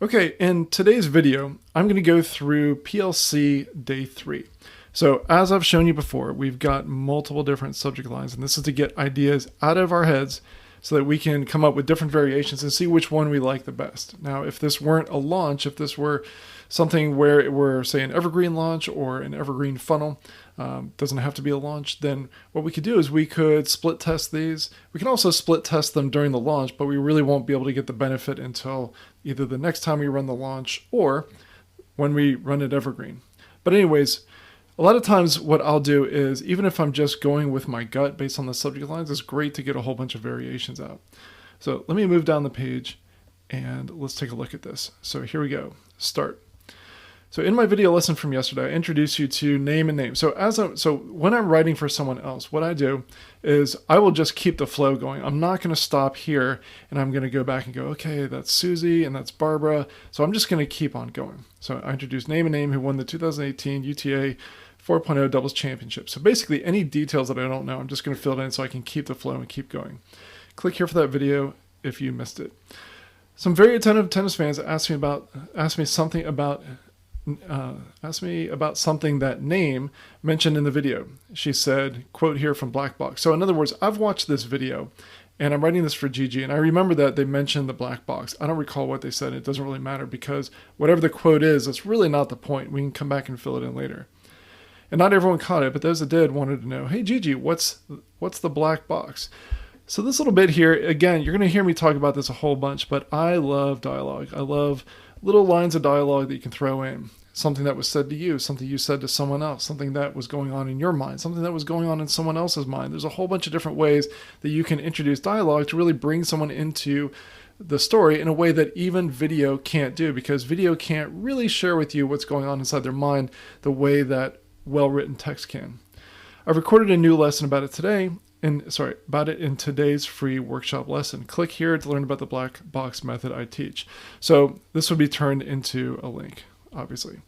Okay, in today's video, I'm going to go through PLC day 3. So as I've shown you before, we've got multiple different subject lines, and this is to get ideas out of our heads so that we can come up with different variations and see which one we like the best. Now, if this weren't a launch, if this were something where it were, say, an Evergreen launch or an Evergreen funnel, doesn't have to be a launch, then what we could do is we could split test these. We can also split test them during the launch, but we really won't be able to get the benefit until either the next time we run the launch or when we run it Evergreen. But anyways, a lot of times what I'll do is, even if I'm just going with my gut based on the subject lines, it's great to get a whole bunch of variations out. So let me move down the page and let's take a look at this. So here we go, start. So in my video lesson from yesterday, I introduced you to name and name. So when I'm writing for someone else, what I do is I will just keep the flow going. I'm not going to stop here and I'm going to go back and go, okay, that's Susie and that's Barbara. So I'm just going to keep on going. So I introduced name and name, who won the 2018 UTA 4.0 doubles championship. So basically any details that I don't know, I'm just going to fill it in so I can keep the flow and keep going. Click here for that video if you missed it. Some very attentive tennis fans asked me something about that Name mentioned in the video. She said, quote here from Black Box. So in other words, I've watched this video and I'm writing this for Gigi, and I remember that they mentioned the black box. I don't recall what they said. It doesn't really matter because whatever the quote is, it's really not the point. We can come back and fill it in later. And not everyone caught it, but those that did wanted to know, hey Gigi, what's the black box? So this little bit here, again, you're going to hear me talk about this a whole bunch, but I love dialogue. I love little lines of dialogue that you can throw in. Something that was said to you, something you said to someone else, something that was going on in your mind, something that was going on in someone else's mind. There's a whole bunch of different ways that you can introduce dialogue to really bring someone into the story in a way that even video can't do, because video can't really share with you what's going on inside their mind the way that well-written text can. I've recorded a new lesson about it in today's free workshop lesson. Click here to learn about the black box method I teach. So this would be turned into a link, obviously.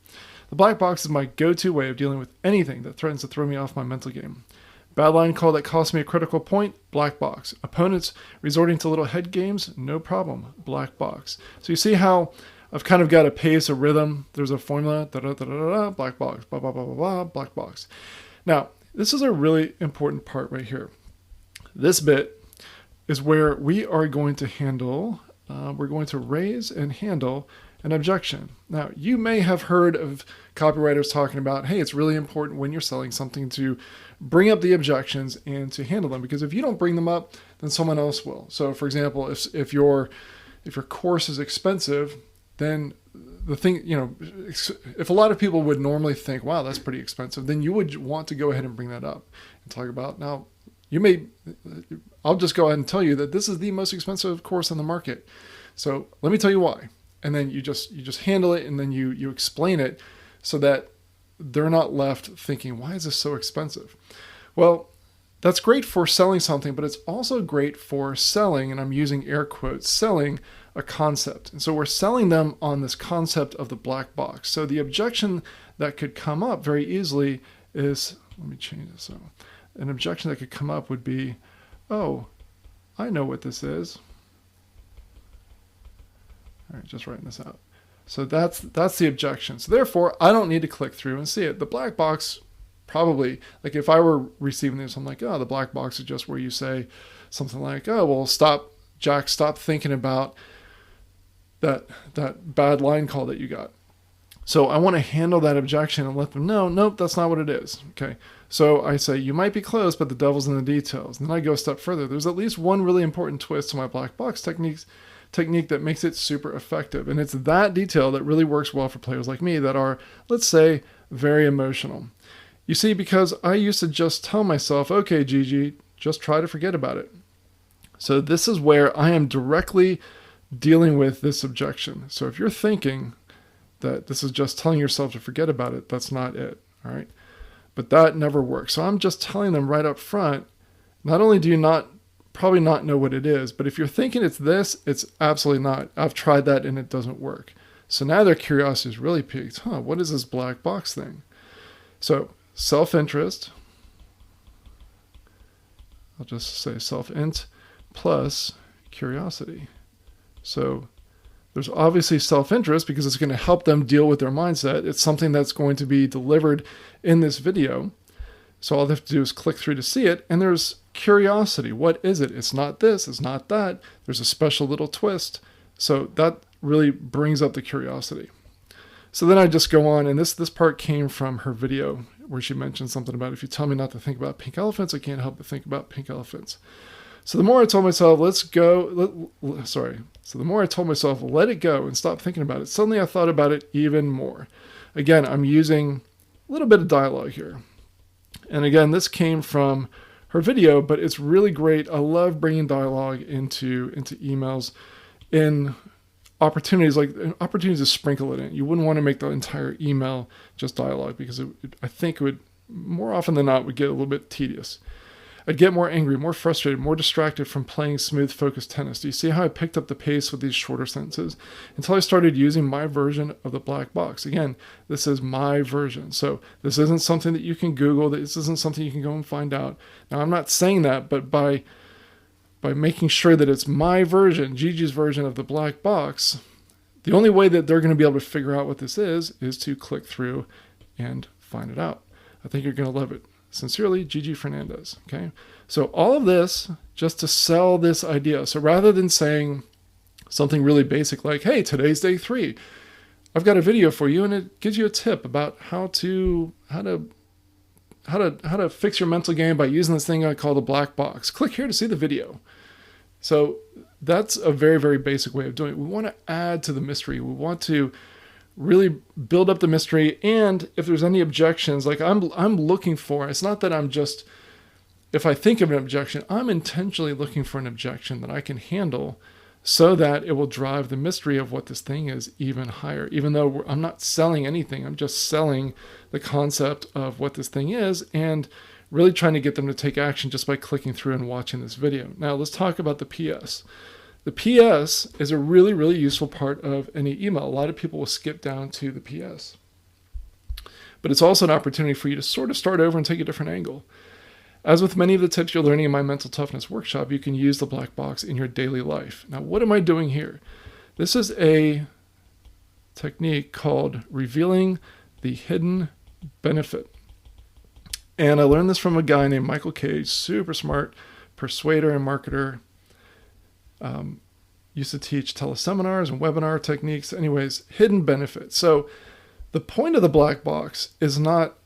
The black box is my go-to way of dealing with anything that threatens to throw me off my mental game. Bad line call that cost me a critical point, black box. Opponents resorting to little head games, no problem, black box. So you see how I've kind of got a pace, a rhythm. There's a formula, black box, blah, blah, blah, blah, blah, black box. Now, this is a really important part right here. This bit is where we are going to handle, we're going to raise and handle an objection. Now, you may have heard of copywriters talking about, hey, it's really important when you're selling something to bring up the objections and to handle them, because if you don't bring them up, then someone else will. So for example, if your course is expensive, then the thing, if a lot of people would normally think, wow, that's pretty expensive, then you would want to go ahead and bring that up and talk about, now, I'll just go ahead and tell you that this is the most expensive course on the market. So let me tell you why. And then you just handle it, and then you explain it so that they're not left thinking, why is this so expensive? Well, that's great for selling something, but it's also great for selling, and I'm using air quotes, selling a concept. And so we're selling them on this concept of the black box. So the objection that could come up very easily is, let me change this. So an objection that could come up would be, oh, I know what this is. All right, just writing this out. So that's the objection. So therefore, I don't need to click through and see it. The black box, probably, like if I were receiving this, I'm like, oh, the black box is just where you say something like, oh, well, stop thinking about that bad line call that you got. So I want to handle that objection and let them know, nope, that's not what it is. Okay. So I say, you might be close, but the devil's in the details. And then I go a step further. There's at least one really important twist to my black box technique that makes it super effective. And it's that detail that really works well for players like me that are, let's say, very emotional. You see, because I used to just tell myself, okay, Gigi, just try to forget about it. So this is where I am directly dealing with this objection. So if you're thinking that this is just telling yourself to forget about it, that's not it, all right? But that never works. So I'm just telling them right up front, not only do you probably not know what it is, but if you're thinking it's this, it's absolutely not. I've tried that and it doesn't work. So now their curiosity is really piqued. What is this black box thing? So self-interest, I'll just say self-int plus curiosity. So There's obviously self-interest because it's going to help them deal with their mindset. It's something that's going to be delivered in this video. So all they have to do is click through to see it. And there's curiosity. What is it? It's not this. It's not that. There's a special little twist. So that really brings up the curiosity. So then I just go on, and this part came from her video where she mentioned something about, if you tell me not to think about pink elephants, I can't help but think about pink elephants. So the more I told myself, So the more I told myself, let it go and stop thinking about it, suddenly I thought about it even more. Again, I'm using a little bit of dialogue here. And again, this came from her video, but it's really great. I love bringing dialogue into emails in opportunities to sprinkle it in. You wouldn't want to make the entire email just dialogue because I think it would, more often than not, would get a little bit tedious. I'd get more angry, more frustrated, more distracted from playing smooth, focused tennis. Do you see how I picked up the pace with these shorter sentences? Until I started using my version of the black box. Again, this is my version. So this isn't something that you can Google. This isn't something you can go and find out. Now, I'm not saying that, but by making sure that it's my version, Gigi's version of the black box, the only way that they're going to be able to figure out what this is to click through and find it out. I think you're going to love it. Sincerely, Gigi Fernandez. Okay. So all of this just to sell this idea. So rather than saying something really basic like, hey, today's day 3, I've got a video for you and it gives you a tip about how to fix your mental game by using this thing I call the black box. Click here to see the video. So that's a very, very basic way of doing it. We want to add to the mystery. We want to really build up the mystery. And if there's any objections, like I'm looking for, it's not that I'm just, if I think of an objection, I'm intentionally looking for an objection that I can handle so that it will drive the mystery of what this thing is even higher. Even though I'm not selling anything, I'm just selling the concept of what this thing is and really trying to get them to take action just by clicking through and watching this video. Now let's talk about the PS. The PS is a really, really useful part of any email. A lot of people will skip down to the PS. But it's also an opportunity for you to sort of start over and take a different angle. As with many of the tips you're learning in my mental toughness workshop, you can use the black box in your daily life. Now, what am I doing here? This is a technique called revealing the hidden benefit. And I learned this from a guy named Michael Cage, super smart persuader and marketer. Used to teach teleseminars and webinar techniques. Anyways, hidden benefits. So the point of the black box is not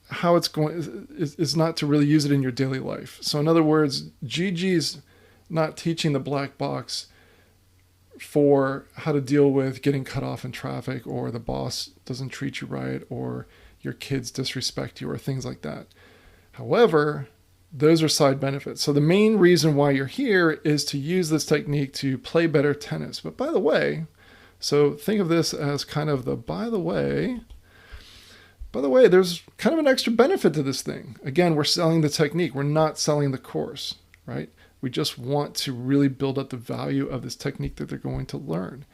how it's going, is not to really use it in your daily life. So in other words, Gigi's not teaching the black box for how to deal with getting cut off in traffic, or the boss doesn't treat you right, or your kids disrespect you, or things like that. However, those are side benefits. So the main reason why you're here is to use this technique to play better tennis. But by the way, so think of this as kind of the by the way, there's kind of an extra benefit to this thing. Again, we're selling the technique. We're not selling the course, right? We just want to really build up the value of this technique that they're going to learn.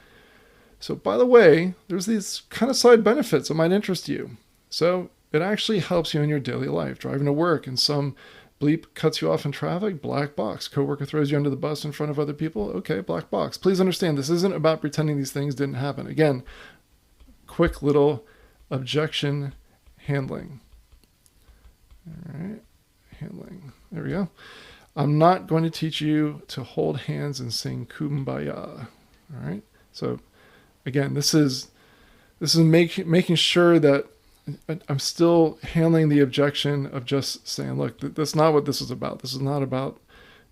So by the way, there's these kind of side benefits that might interest you. So it actually helps you in your daily life, driving to work, and some bleep cuts you off in traffic, black box. Coworker throws you under the bus in front of other people, okay, black box. Please understand, this isn't about pretending these things didn't happen. Again, quick little objection handling. All right, handling. There we go. I'm not going to teach you to hold hands and sing Kumbaya. All right. So again, this is making sure that I'm still handling the objection of just saying, look, that's not what this is about. This is not about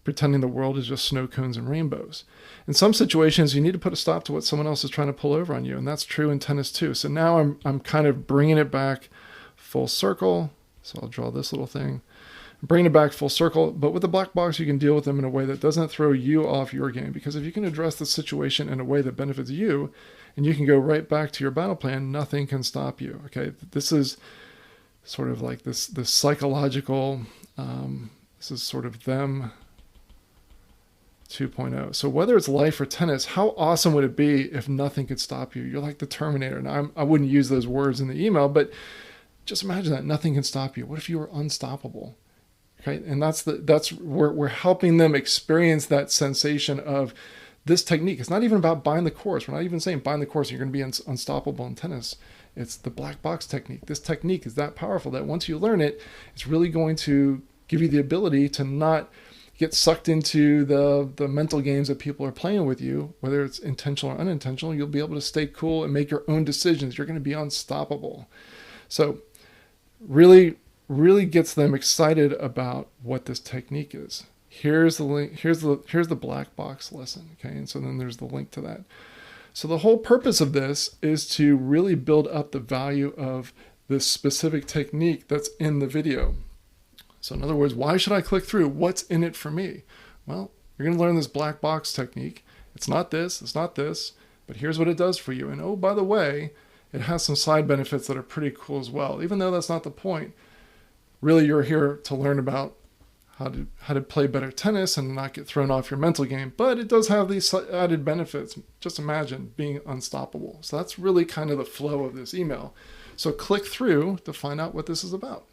pretending the world is just snow cones and rainbows. In some situations, you need to put a stop to what someone else is trying to pull over on you. And that's true in tennis too. So now I'm kind of bringing it back full circle. So I'll draw this little thing, bring it back full circle. But with the black box, you can deal with them in a way that doesn't throw you off your game. Because if you can address the situation in a way that benefits you, and you can go right back to your battle plan, nothing can stop you. Okay, this is sort of like this psychological, this is sort of them 2.0. So whether it's life or tennis, how awesome would it be if nothing could stop you? You're like the Terminator. Now, I wouldn't use those words in the email, but just imagine that nothing can stop you. What if you were unstoppable? Okay, and that's we're helping them experience that sensation of this technique. It's not even about buying the course. We're not even saying buying the course, you're going to be unstoppable in tennis. It's the black box technique. This technique is that powerful that once you learn it, it's really going to give you the ability to not get sucked into the mental games that people are playing with you, whether it's intentional or unintentional. You'll be able to stay cool and make your own decisions. You're going to be unstoppable. So really, really gets them excited about what this technique is. Here's the link. Here's the black box lesson. Okay. And so then there's the link to that. So the whole purpose of this is to really build up the value of this specific technique that's in the video. So in other words, why should I click through? What's in it for me? Well, you're going to learn this black box technique. It's not this, but here's what it does for you. And oh, by the way, it has some side benefits that are pretty cool as well. Even though that's not the point, really you're here to learn about how to play better tennis and not get thrown off your mental game. But it does have these added benefits. Just imagine being unstoppable. So that's really kind of the flow of this email. So click through to find out what this is about.